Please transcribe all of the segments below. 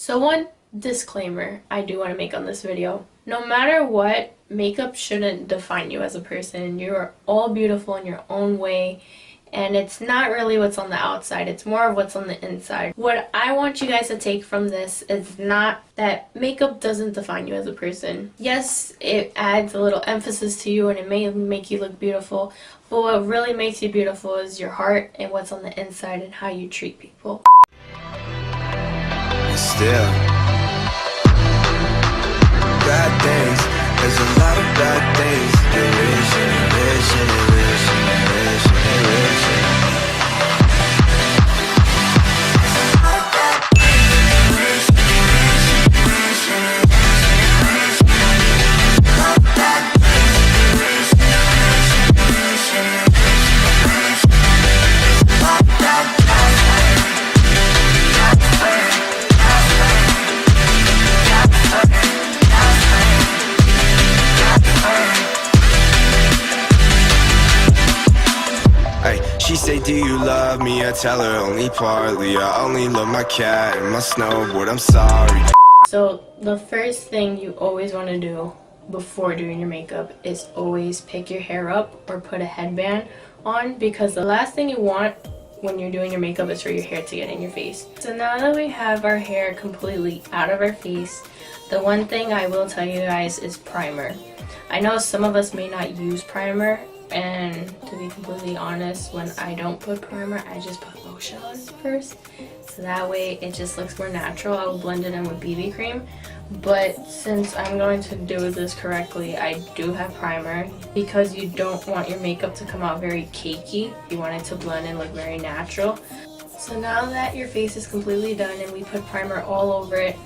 So one disclaimer I do want to make on this video. No matter what, makeup shouldn't define you as a person. You're all beautiful in your own way. And it's not really what's on the outside, it's more of what's on the inside. What I want you guys to take from this is not that makeup doesn't define you as a person. Yes, it adds a little emphasis to you and it may make you look beautiful, but what really makes you beautiful is your heart and what's on the inside and how you treat people. Still, bad things, there's a lot of bad things. She say, do you love me? I tell her only partly. I only love my cat and my snowboard, I'm sorry. So the first thing you always want to do before doing your makeup is always pick your hair up or put a headband on, because the last thing you want when you're doing your makeup is for your hair to get in your face. So now that we have our hair completely out of our face, the one thing I will tell you guys is primer. I know some of us may not use primer, and to be completely honest, when I don't put primer, I just put lotion on first, so that way it just looks more natural. I will blend it in with BB cream, but since I'm going to do this correctly, I do have primer, because you don't want your makeup to come out very cakey. You want it to blend and look very natural. So now that your face is completely done and we put primer all over it,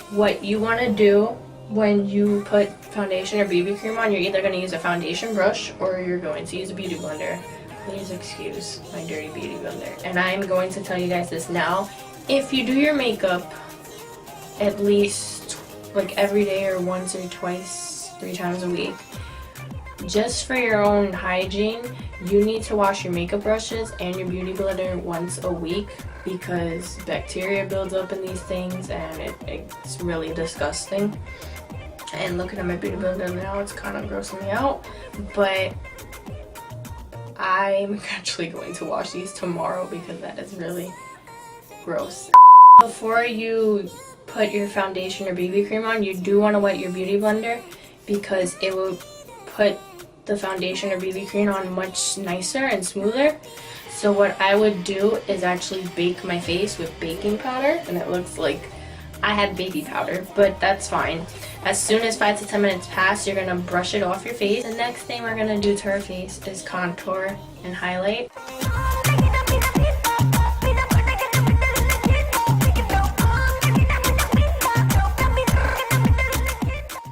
what you want to do when you put foundation or BB cream on, you're either going to use a foundation brush or you're going to use a beauty blender. Please excuse my dirty beauty blender. And I'm going to tell you guys this now. If you do your makeup at least like every day or once or twice, 3 times a week, just for your own hygiene, you need to wash your makeup brushes and your beauty blender once a week, because bacteria builds up in these things and it's really disgusting. And looking at my beauty blender now, it's kind of grossing me out, but I'm actually going to wash these tomorrow because that is really gross. Before you put your foundation or BB cream on, you do want to wet your beauty blender, because it will put the foundation or BB cream on much nicer and smoother. So what I would do is actually bake my face with baking powder, and it looks like I had baby powder, but that's fine. As soon as 5 to 10 minutes pass, you're gonna brush it off your face. The next thing we're gonna do to our face is contour and highlight.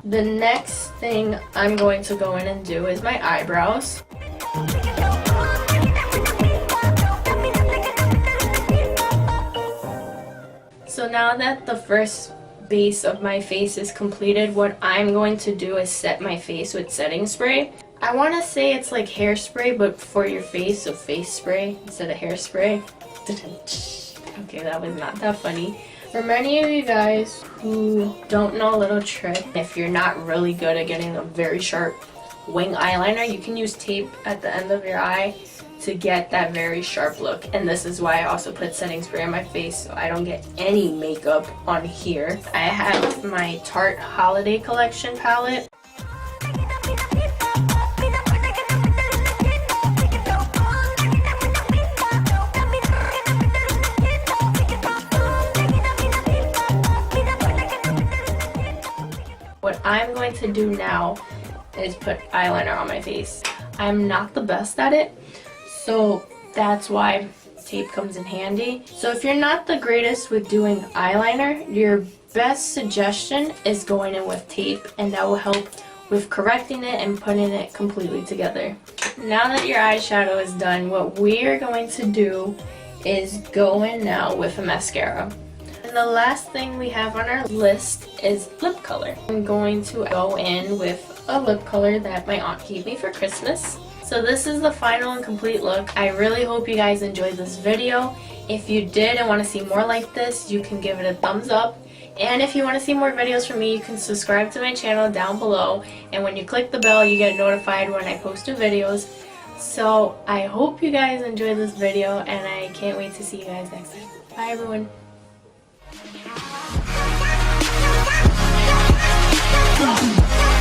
The next thing I'm going to go in and do is my eyebrows. So now that the first base of my face is completed, what I'm going to do is set my face with setting spray. I want to say it's like hairspray, but for your face, so face spray instead of hairspray. Okay, that was not that funny. For many of you guys who don't know a little trick, if you're not really good at getting a very sharp wing eyeliner, you can use tape at the end of your eye to get that very sharp look. And this is why I also put setting spray on my face, so I don't get any makeup on here. I have my Tarte Holiday Collection palette. What I'm going to do now is put eyeliner on my face. I'm not the best at it, so that's why tape comes in handy. So if you're not the greatest with doing eyeliner, your best suggestion is going in with tape, and that will help with correcting it and putting it completely together. Now that your eyeshadow is done, what we're going to do is go in now with a mascara. And the last thing we have on our list is lip color. I'm going to go in with a lip color that my aunt gave me for Christmas. So this is the final and complete look. I really hope you guys enjoyed this video. If you did and want to see more like this, you can give it a thumbs up. And if you want to see more videos from me, you can subscribe to my channel down below. And when you click the bell, you get notified when I post new videos. So I hope you guys enjoyed this video, and I can't wait to see you guys next time. Bye everyone. Go.